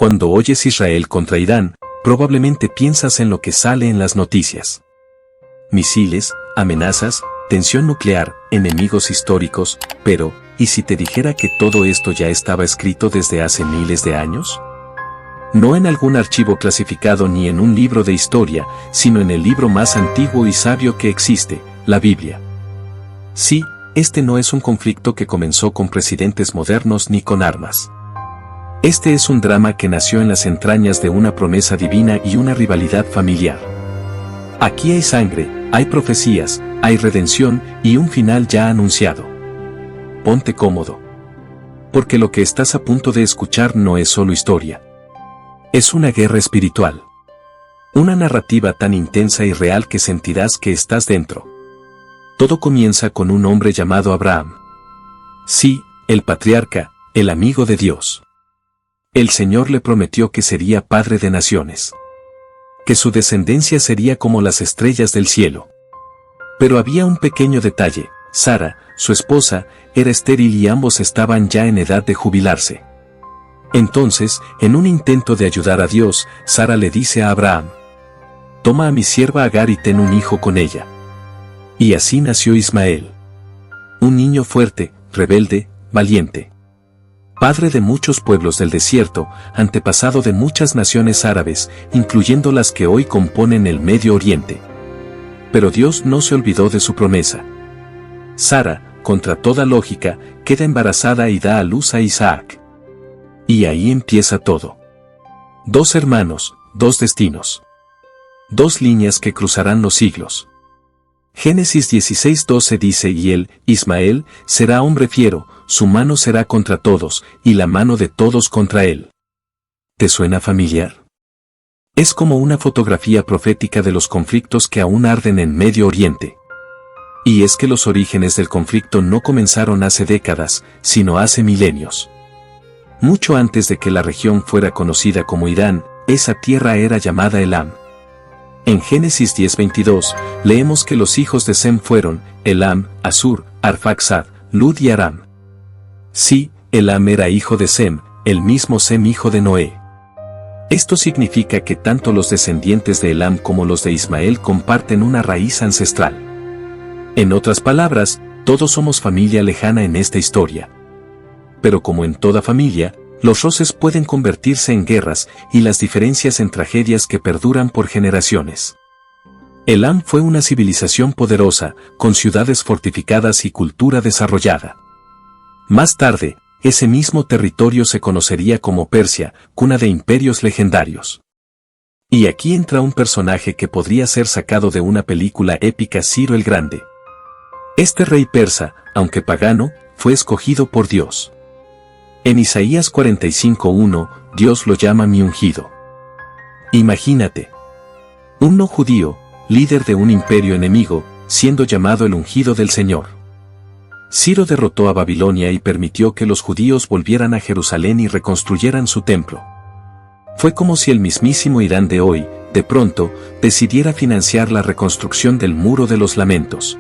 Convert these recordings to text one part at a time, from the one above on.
Cuando oyes Israel contra Irán, probablemente piensas en lo que sale en las noticias. Misiles, amenazas, tensión nuclear, enemigos históricos, pero, ¿y si te dijera que todo esto ya estaba escrito desde hace miles de años? No en algún archivo clasificado ni en un libro de historia, sino en el libro más antiguo y sabio que existe, la Biblia. Sí, este no es un conflicto que comenzó con presidentes modernos ni con armas. Este es un drama que nació en las entrañas de una promesa divina y una rivalidad familiar. Aquí hay sangre, hay profecías, hay redención y un final ya anunciado. Ponte cómodo. Porque lo que estás a punto de escuchar no es solo historia. Es una guerra espiritual. Una narrativa tan intensa y real que sentirás que estás dentro. Todo comienza con un hombre llamado Abraham. Sí, el patriarca, el amigo de Dios. El Señor le prometió que sería padre de naciones. Que su descendencia sería como las estrellas del cielo. Pero había un pequeño detalle: Sara, su esposa, era estéril y ambos estaban ya en edad de jubilarse. Entonces, en un intento de ayudar a Dios, Sara le dice a Abraham: toma a mi sierva Agar y ten un hijo con ella. Y así nació Ismael. Un niño fuerte, rebelde, valiente. Padre de muchos pueblos del desierto, antepasado de muchas naciones árabes, incluyendo las que hoy componen el Medio Oriente. Pero Dios no se olvidó de su promesa. Sara, contra toda lógica, queda embarazada y da a luz a Isaac. Y ahí empieza todo. Dos hermanos, dos destinos. Dos líneas que cruzarán los siglos. Génesis 16:12 dice: y él, Ismael, será hombre fiero, su mano será contra todos, y la mano de todos contra él. ¿Te suena familiar? Es como una fotografía profética de los conflictos que aún arden en Medio Oriente. Y es que los orígenes del conflicto no comenzaron hace décadas, sino hace milenios. Mucho antes de que la región fuera conocida como Irán, esa tierra era llamada Elam. En Génesis 10:22, leemos que los hijos de Sem fueron Elam, Asur, Arfaxad, Lud y Aram. Sí, Elam era hijo de Sem, el mismo Sem hijo de Noé. Esto significa que tanto los descendientes de Elam como los de Ismael comparten una raíz ancestral. En otras palabras, todos somos familia lejana en esta historia. Pero como en toda familia, los roces pueden convertirse en guerras y las diferencias en tragedias que perduran por generaciones. Elam fue una civilización poderosa, con ciudades fortificadas y cultura desarrollada. Más tarde, ese mismo territorio se conocería como Persia, cuna de imperios legendarios. Y aquí entra un personaje que podría ser sacado de una película épica: Ciro el Grande. Este rey persa, aunque pagano, fue escogido por Dios. En Isaías 45:1, Dios lo llama mi ungido. Imagínate. Un no judío, líder de un imperio enemigo, siendo llamado el ungido del Señor. Ciro derrotó a Babilonia y permitió que los judíos volvieran a Jerusalén y reconstruyeran su templo. Fue como si el mismísimo Irán de hoy, de pronto, decidiera financiar la reconstrucción del Muro de los Lamentos.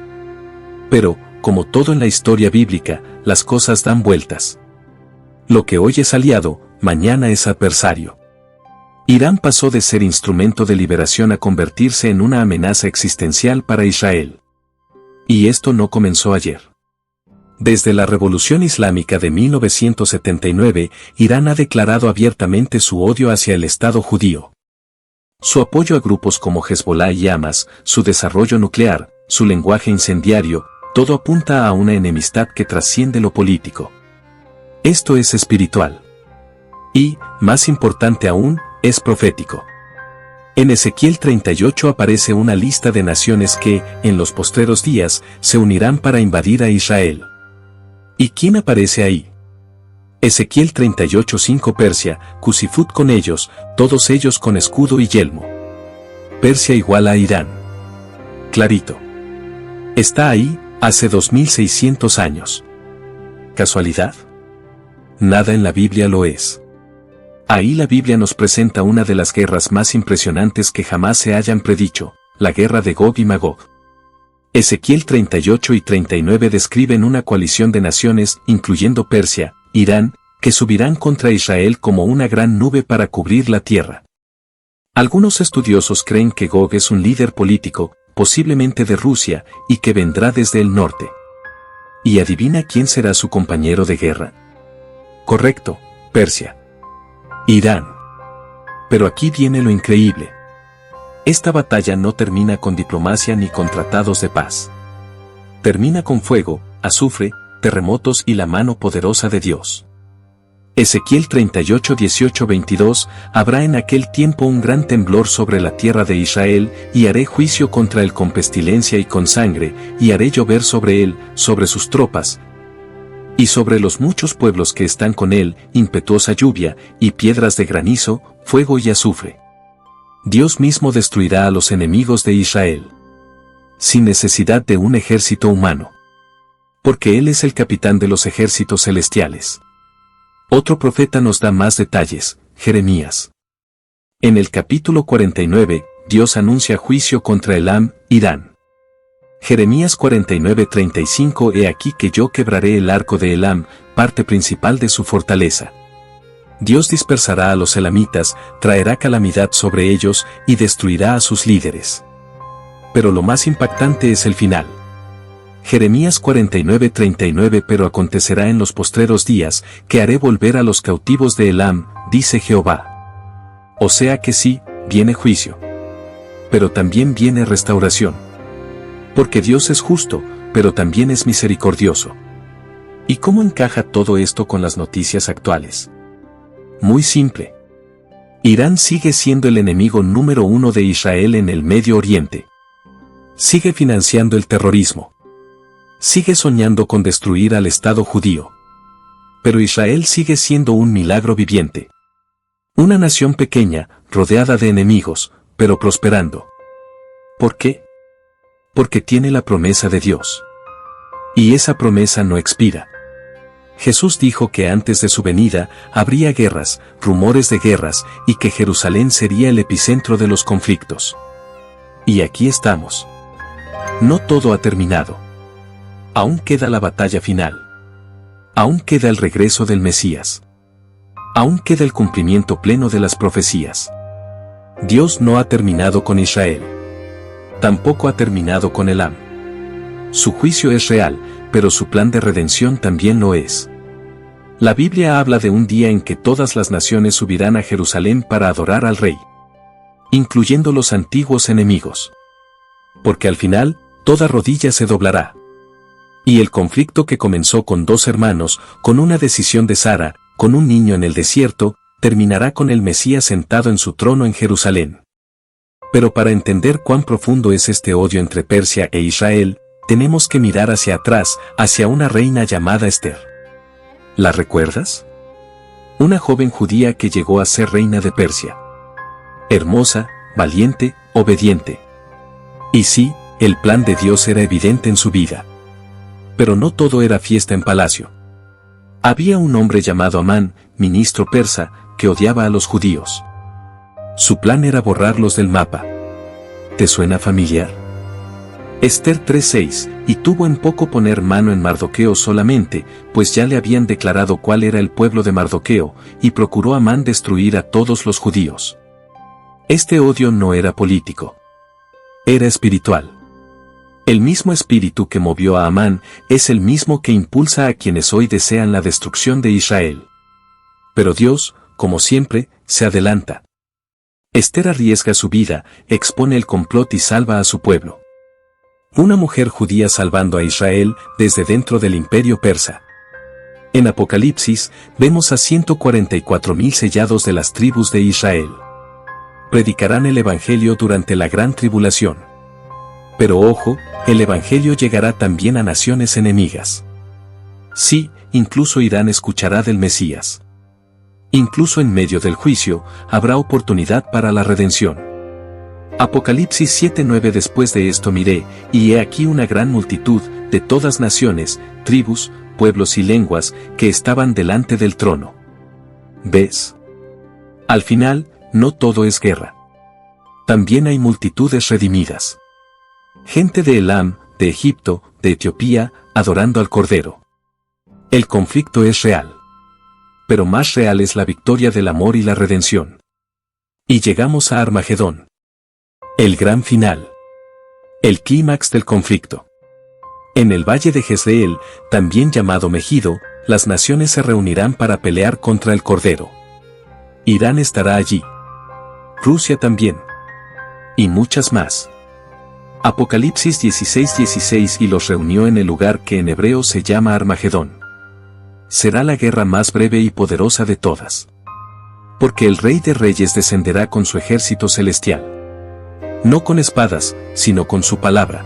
Pero, como todo en la historia bíblica, las cosas dan vueltas. Lo que hoy es aliado, mañana es adversario. Irán pasó de ser instrumento de liberación a convertirse en una amenaza existencial para Israel. Y esto no comenzó ayer. Desde la Revolución Islámica de 1979, Irán ha declarado abiertamente su odio hacia el Estado judío. Su apoyo a grupos como Hezbollah y Hamas, su desarrollo nuclear, su lenguaje incendiario, todo apunta a una enemistad que trasciende lo político. Esto es espiritual. Y, más importante aún, es profético. En Ezequiel 38 aparece una lista de naciones que, en los postreros días, se unirán para invadir a Israel. ¿Y quién aparece ahí? Ezequiel 38:5 Persia, Cusifut con ellos, todos ellos con escudo y yelmo. Persia igual a Irán. Clarito. Está ahí, hace 2600 años. ¿Casualidad? Nada en la Biblia lo es. Ahí la Biblia nos presenta una de las guerras más impresionantes que jamás se hayan predicho, la guerra de Gog y Magog. Ezequiel 38 y 39 describen una coalición de naciones, incluyendo Persia, Irán, que subirán contra Israel como una gran nube para cubrir la tierra. Algunos estudiosos creen que Gog es un líder político, posiblemente de Rusia, y que vendrá desde el norte. ¿Y adivina quién será su compañero de guerra? Correcto, Persia. Irán. Pero aquí viene lo increíble. Esta batalla no termina con diplomacia ni con tratados de paz. Termina con fuego, azufre, terremotos y la mano poderosa de Dios. Ezequiel 38, 18, 22, habrá en aquel tiempo un gran temblor sobre la tierra de Israel, y haré juicio contra él con pestilencia y con sangre, y haré llover sobre él, sobre sus tropas, y sobre los muchos pueblos que están con él, impetuosa lluvia, y piedras de granizo, fuego y azufre. Dios mismo destruirá a los enemigos de Israel, sin necesidad de un ejército humano. Porque Él es el capitán de los ejércitos celestiales. Otro profeta nos da más detalles, Jeremías. En el capítulo 49, Dios anuncia juicio contra Elam, Irán. Jeremías 49:35 He aquí que yo quebraré el arco de Elam, parte principal de su fortaleza. Dios dispersará a los elamitas, traerá calamidad sobre ellos y destruirá a sus líderes. Pero lo más impactante es el final. Jeremías 49:39 Pero acontecerá en los postreros días, que haré volver a los cautivos de Elam, dice Jehová. O sea que sí, viene juicio. Pero también viene restauración. Porque Dios es justo, pero también es misericordioso. ¿Y cómo encaja todo esto con las noticias actuales? Muy simple. Irán sigue siendo el enemigo número uno de Israel en el Medio Oriente. Sigue financiando el terrorismo. Sigue soñando con destruir al Estado judío. Pero Israel sigue siendo un milagro viviente. Una nación pequeña, rodeada de enemigos, pero prosperando. ¿Por qué? Porque tiene la promesa de Dios. Y esa promesa no expira. Jesús dijo que antes de su venida habría guerras, rumores de guerras, y que Jerusalén sería el epicentro de los conflictos. Y aquí estamos. No todo ha terminado. Aún queda la batalla final. Aún queda el regreso del Mesías. Aún queda el cumplimiento pleno de las profecías. Dios no ha terminado con Israel. Tampoco ha terminado con Elam. Su juicio es real, pero su plan de redención también lo es. La Biblia habla de un día en que todas las naciones subirán a Jerusalén para adorar al Rey, incluyendo los antiguos enemigos. Porque al final, toda rodilla se doblará. Y el conflicto que comenzó con dos hermanos, con una decisión de Sara, con un niño en el desierto, terminará con el Mesías sentado en su trono en Jerusalén. Pero para entender cuán profundo es este odio entre Persia e Israel, tenemos que mirar hacia atrás, hacia una reina llamada Esther. ¿La recuerdas? Una joven judía que llegó a ser reina de Persia. Hermosa, valiente, obediente. Y sí, el plan de Dios era evidente en su vida. Pero no todo era fiesta en palacio. Había un hombre llamado Amán, ministro persa, que odiaba a los judíos. Su plan era borrarlos del mapa. ¿Te suena familiar? Esther 3:6, y tuvo en poco poner mano en Mardoqueo solamente, pues ya le habían declarado cuál era el pueblo de Mardoqueo, y procuró Amán destruir a todos los judíos. Este odio no era político. Era espiritual. El mismo espíritu que movió a Amán es el mismo que impulsa a quienes hoy desean la destrucción de Israel. Pero Dios, como siempre, se adelanta. Esther arriesga su vida, expone el complot y salva a su pueblo. Una mujer judía salvando a Israel desde dentro del imperio persa. En Apocalipsis, vemos a 144,000 sellados de las tribus de Israel. Predicarán el Evangelio durante la gran tribulación. Pero ojo, el Evangelio llegará también a naciones enemigas. Sí, incluso Irán escuchará del Mesías. Incluso en medio del juicio, habrá oportunidad para la redención. Apocalipsis 7:9 Después de esto miré, y he aquí una gran multitud, de todas naciones, tribus, pueblos y lenguas, que estaban delante del trono. ¿Ves? Al final, no todo es guerra. También hay multitudes redimidas. Gente de Elam, de Egipto, de Etiopía, adorando al Cordero. El conflicto es real. pero más real es la victoria del amor y la redención. Y llegamos a Armagedón. El gran final. El clímax del conflicto. En el valle de Jezreel, también llamado Megido, las naciones se reunirán para pelear contra el Cordero. Irán estará allí. Rusia también. Y muchas más. Apocalipsis 16:16 y los reunió en el lugar que en hebreo se llama Armagedón. Será la guerra más breve y poderosa de todas. Porque el Rey de Reyes descenderá con su ejército celestial. No con espadas, sino con su palabra.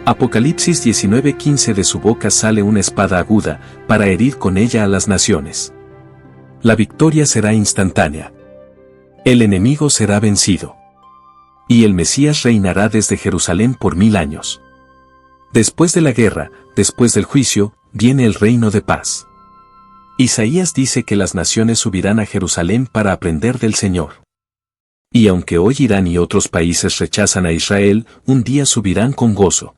Apocalipsis 19:15 de su boca sale una espada aguda, para herir con ella a las naciones. La victoria será instantánea. El enemigo será vencido. Y el Mesías reinará desde Jerusalén por 1000 años. Después de la guerra, después del juicio, viene el reino de paz. Isaías dice que las naciones subirán a Jerusalén para aprender del Señor. Y aunque hoy Irán y otros países rechazan a Israel, un día subirán con gozo.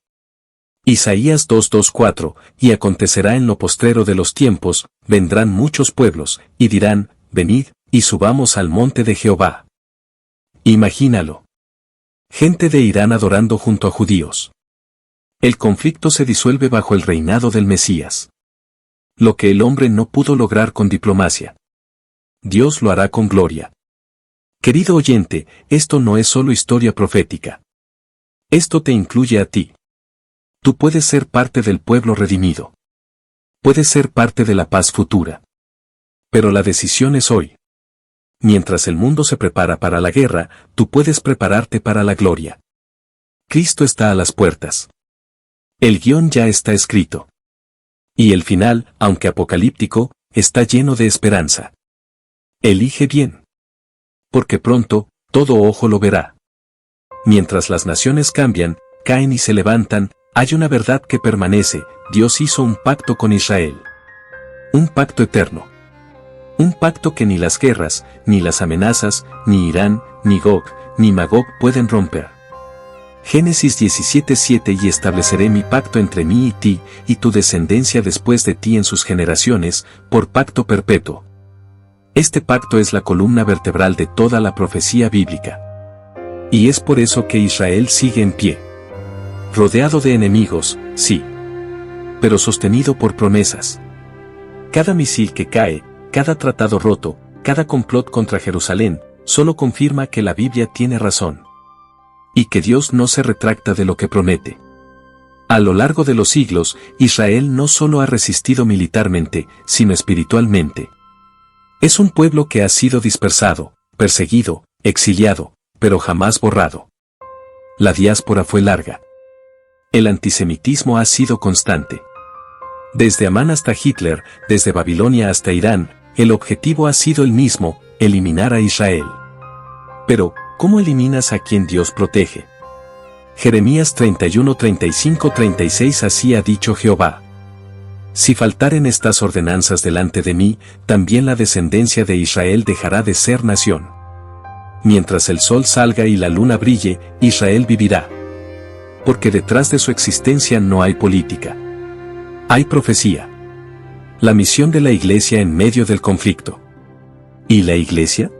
Isaías 2:4, y acontecerá en lo postrero de los tiempos, vendrán muchos pueblos, y dirán, venid, y subamos al monte de Jehová. Imagínalo. Gente de Irán adorando junto a judíos. El conflicto se disuelve bajo el reinado del Mesías. Lo que el hombre no pudo lograr con diplomacia, Dios lo hará con gloria. Querido oyente, esto no es solo historia profética. Esto te incluye a ti. Tú puedes ser parte del pueblo redimido. Puedes ser parte de la paz futura. Pero la decisión es hoy. Mientras el mundo se prepara para la guerra, tú puedes prepararte para la gloria. Cristo está a las puertas. El guión ya está escrito. Y el final, aunque apocalíptico, está lleno de esperanza. Elige bien. Porque pronto, todo ojo lo verá. Mientras las naciones cambian, caen y se levantan, hay una verdad que permanece: Dios hizo un pacto con Israel. Un pacto eterno. Un pacto que ni las guerras, ni las amenazas, ni Irán, ni Gog, ni Magog pueden romper. Génesis 17:7 Y estableceré mi pacto entre mí y ti, y tu descendencia después de ti en sus generaciones, por pacto perpetuo. Este pacto es la columna vertebral de toda la profecía bíblica. Y es por eso que Israel sigue en pie. Rodeado de enemigos, sí. Pero sostenido por promesas. Cada misil que cae, cada tratado roto, cada complot contra Jerusalén, solo confirma que la Biblia tiene razón. Y que Dios no se retracta de lo que promete. A lo largo de los siglos, Israel no solo ha resistido militarmente, sino espiritualmente. Es un pueblo que ha sido dispersado, perseguido, exiliado, pero jamás borrado. La diáspora fue larga. El antisemitismo ha sido constante. Desde Amán hasta Hitler, desde Babilonia hasta Irán, el objetivo ha sido el mismo: eliminar a Israel. Pero, ¿cómo eliminas a quien Dios protege? Jeremías 31:35-36 Así ha dicho Jehová. Si faltaren estas ordenanzas delante de mí, también la descendencia de Israel dejará de ser nación. Mientras el sol salga y la luna brille, Israel vivirá. Porque detrás de su existencia no hay política. Hay profecía. La misión de la iglesia en medio del conflicto. ¿Y la iglesia?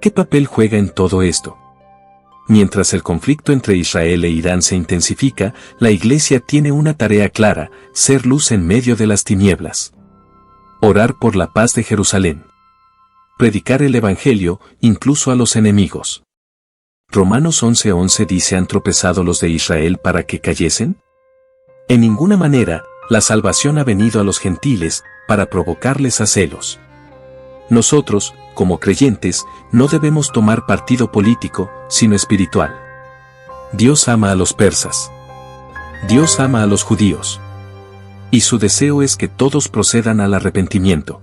¿Qué papel juega en todo esto? Mientras el conflicto entre Israel e Irán se intensifica, la iglesia tiene una tarea clara: ser luz en medio de las tinieblas. Orar por la paz de Jerusalén. Predicar el evangelio, incluso a los enemigos. Romanos 11:11 dice: ¿Han tropezado los de Israel para que cayesen? En ninguna manera, la salvación ha venido a los gentiles, para provocarles a celos. Nosotros, como creyentes, no debemos tomar partido político, sino espiritual. Dios ama a los persas. Dios ama a los judíos. Y su deseo es que todos procedan al arrepentimiento.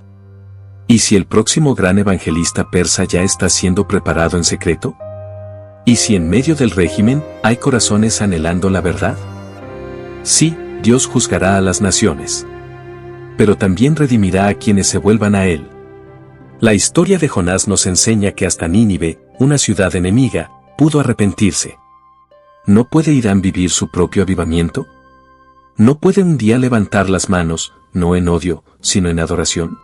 ¿Y si el próximo gran evangelista persa ya está siendo preparado en secreto? ¿Y si en medio del régimen hay corazones anhelando la verdad? Sí, Dios juzgará a las naciones. Pero también redimirá a quienes se vuelvan a Él. La historia de Jonás nos enseña que hasta Nínive, una ciudad enemiga, pudo arrepentirse. ¿No puede Irán vivir su propio avivamiento? ¿No puede un día levantar las manos, no en odio, sino en adoración?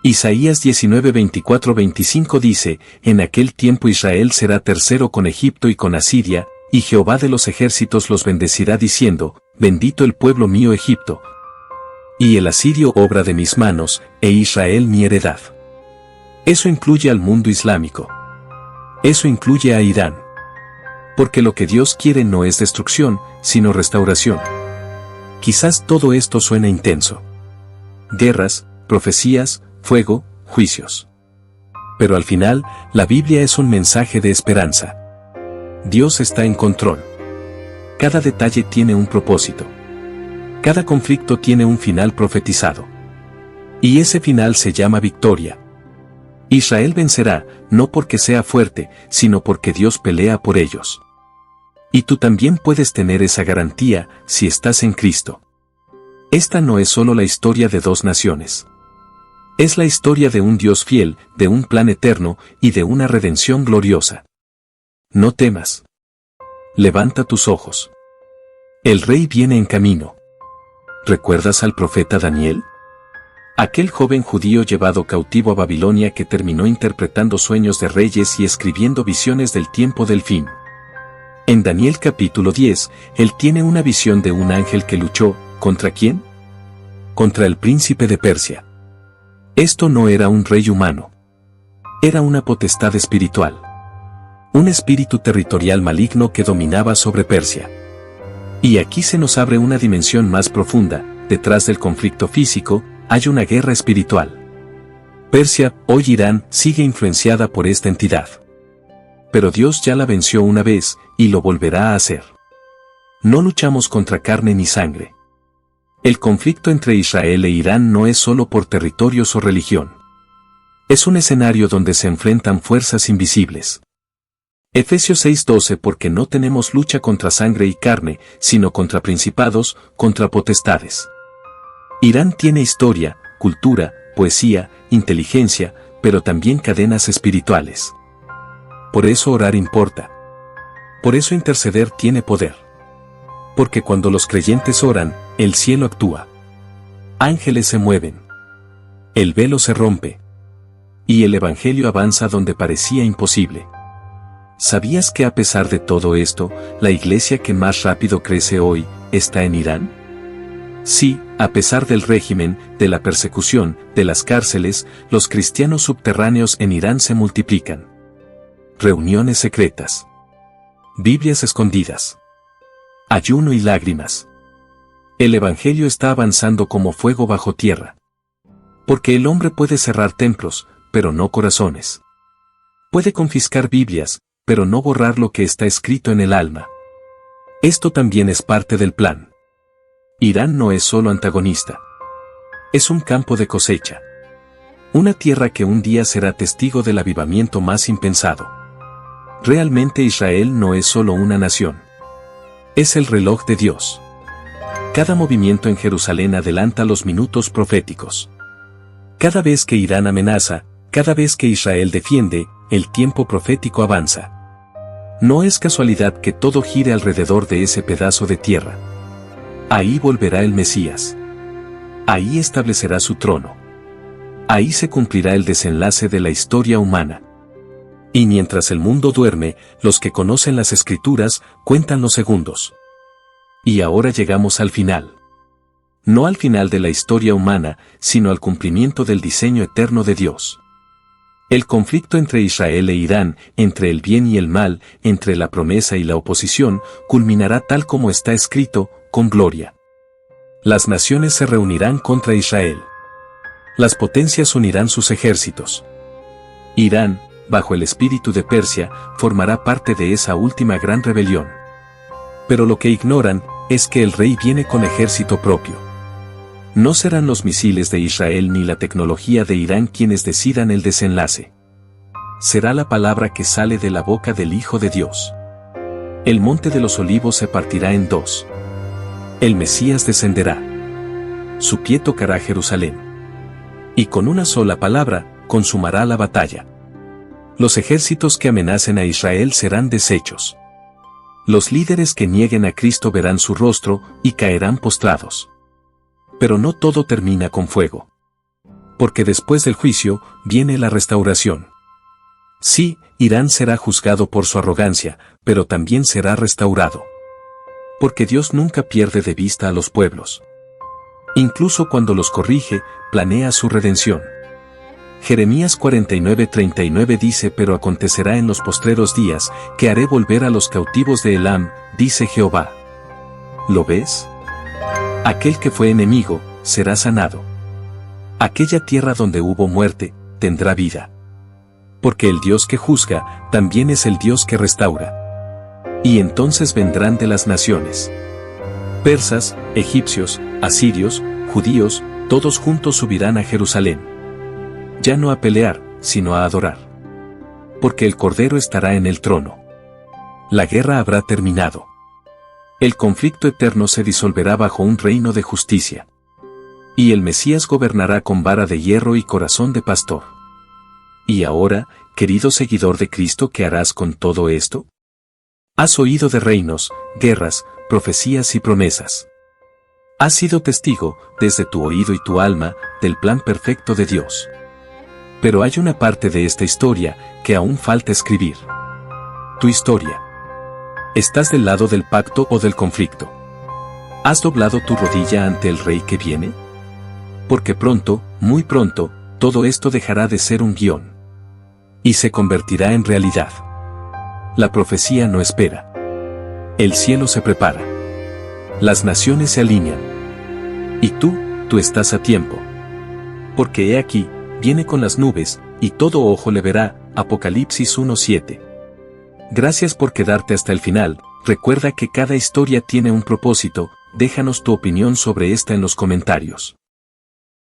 Isaías 19, 24, 25 dice, en aquel tiempo Israel será tercero con Egipto y con Asiria, y Jehová de los ejércitos los bendecirá diciendo, bendito el pueblo mío Egipto, y el asirio obra de mis manos, e Israel mi heredad. Eso incluye al mundo islámico. Eso incluye a Irán. Porque lo que Dios quiere no es destrucción, sino restauración. Quizás todo esto suena intenso. Guerras, profecías, fuego, juicios. Pero al final, la Biblia es un mensaje de esperanza. Dios está en control. Cada detalle tiene un propósito. Cada conflicto tiene un final profetizado. Y ese final se llama victoria. Israel vencerá, no porque sea fuerte, sino porque Dios pelea por ellos. Y tú también puedes tener esa garantía si estás en Cristo. Esta no es solo la historia de dos naciones. Es la historia de un Dios fiel, de un plan eterno y de una redención gloriosa. No temas. Levanta tus ojos. El rey viene en camino. ¿Recuerdas al profeta Daniel? Aquel joven judío llevado cautivo a Babilonia que terminó interpretando sueños de reyes y escribiendo visiones del tiempo del fin. En Daniel capítulo 10, él tiene una visión de un ángel que luchó, ¿contra quién? Contra el príncipe de Persia. Esto no era un rey humano. Era una potestad espiritual. Un espíritu territorial maligno que dominaba sobre Persia. Y aquí se nos abre una dimensión más profunda, detrás del conflicto físico, hay una guerra espiritual. Persia, hoy Irán, sigue influenciada por esta entidad. Pero Dios ya la venció una vez, y lo volverá a hacer. No luchamos contra carne ni sangre. El conflicto entre Israel e Irán no es solo por territorios o religión. Es un escenario donde se enfrentan fuerzas invisibles. Efesios 6:12 porque no tenemos lucha contra sangre y carne, sino contra principados, contra potestades. Irán tiene historia, cultura, poesía, inteligencia, pero también cadenas espirituales. Por eso orar importa. Por eso interceder tiene poder. Porque cuando los creyentes oran, el cielo actúa. Ángeles se mueven. El velo se rompe. Y el evangelio avanza donde parecía imposible. ¿Sabías que a pesar de todo esto, la iglesia que más rápido crece hoy, está en Irán? Sí, a pesar del régimen, de la persecución, de las cárceles, los cristianos subterráneos en Irán se multiplican. Reuniones secretas. Biblias escondidas. Ayuno y lágrimas. El evangelio está avanzando como fuego bajo tierra. Porque el hombre puede cerrar templos, pero no corazones. Puede confiscar Biblias, pero no borrar lo que está escrito en el alma. Esto también es parte del plan. Irán no es solo antagonista. Es un campo de cosecha. Una tierra que un día será testigo del avivamiento más impensado. Realmente Israel no es solo una nación. Es el reloj de Dios. Cada movimiento en Jerusalén adelanta los minutos proféticos. Cada vez que Irán amenaza, cada vez que Israel defiende, el tiempo profético avanza. No es casualidad que todo gire alrededor de ese pedazo de tierra. Ahí volverá el Mesías. Ahí establecerá su trono. Ahí se cumplirá el desenlace de la historia humana. Y mientras el mundo duerme, los que conocen las Escrituras cuentan los segundos. Y ahora llegamos al final. No al final de la historia humana, sino al cumplimiento del diseño eterno de Dios. El conflicto entre Israel e Irán, entre el bien y el mal, entre la promesa y la oposición, culminará tal como está escrito, con gloria. Las naciones se reunirán contra Israel. Las potencias unirán sus ejércitos. Irán, bajo el espíritu de Persia, formará parte de esa última gran rebelión. Pero lo que ignoran, es que el rey viene con ejército propio. No serán los misiles de Israel ni la tecnología de Irán quienes decidan el desenlace. Será la palabra que sale de la boca del Hijo de Dios. El monte de los olivos se partirá en dos. El Mesías descenderá. Su pie tocará Jerusalén. Y con una sola palabra, consumará la batalla. Los ejércitos que amenacen a Israel serán deshechos. Los líderes que nieguen a Cristo verán su rostro y caerán postrados. Pero no todo termina con fuego. Porque después del juicio, viene la restauración. Sí, Irán será juzgado por su arrogancia, pero también será restaurado. Porque Dios nunca pierde de vista a los pueblos. Incluso cuando los corrige, planea su redención. Jeremías 49:39 dice: pero acontecerá en los postreros días, que haré volver a los cautivos de Elam, dice Jehová. ¿Lo ves? Aquel que fue enemigo, será sanado. Aquella tierra donde hubo muerte, tendrá vida. Porque el Dios que juzga, también es el Dios que restaura. Y entonces vendrán de las naciones. Persas, egipcios, asirios, judíos, todos juntos subirán a Jerusalén. Ya no a pelear, sino a adorar. Porque el Cordero estará en el trono. La guerra habrá terminado. El conflicto eterno se disolverá bajo un reino de justicia. Y el Mesías gobernará con vara de hierro y corazón de pastor. Y ahora, querido seguidor de Cristo, ¿qué harás con todo esto? Has oído de reinos, guerras, profecías y promesas. Has sido testigo, desde tu oído y tu alma, del plan perfecto de Dios. Pero hay una parte de esta historia que aún falta escribir. Tu historia. ¿Estás del lado del pacto o del conflicto? ¿Has doblado tu rodilla ante el rey que viene? Porque pronto, muy pronto, todo esto dejará de ser un guión. Y se convertirá en realidad. La profecía no espera. El cielo se prepara. Las naciones se alinean. Y tú estás a tiempo. Porque he aquí, viene con las nubes, y todo ojo le verá. Apocalipsis 1:7. Gracias por quedarte hasta el final. Recuerda que cada historia tiene un propósito. Déjanos tu opinión sobre esta en los comentarios.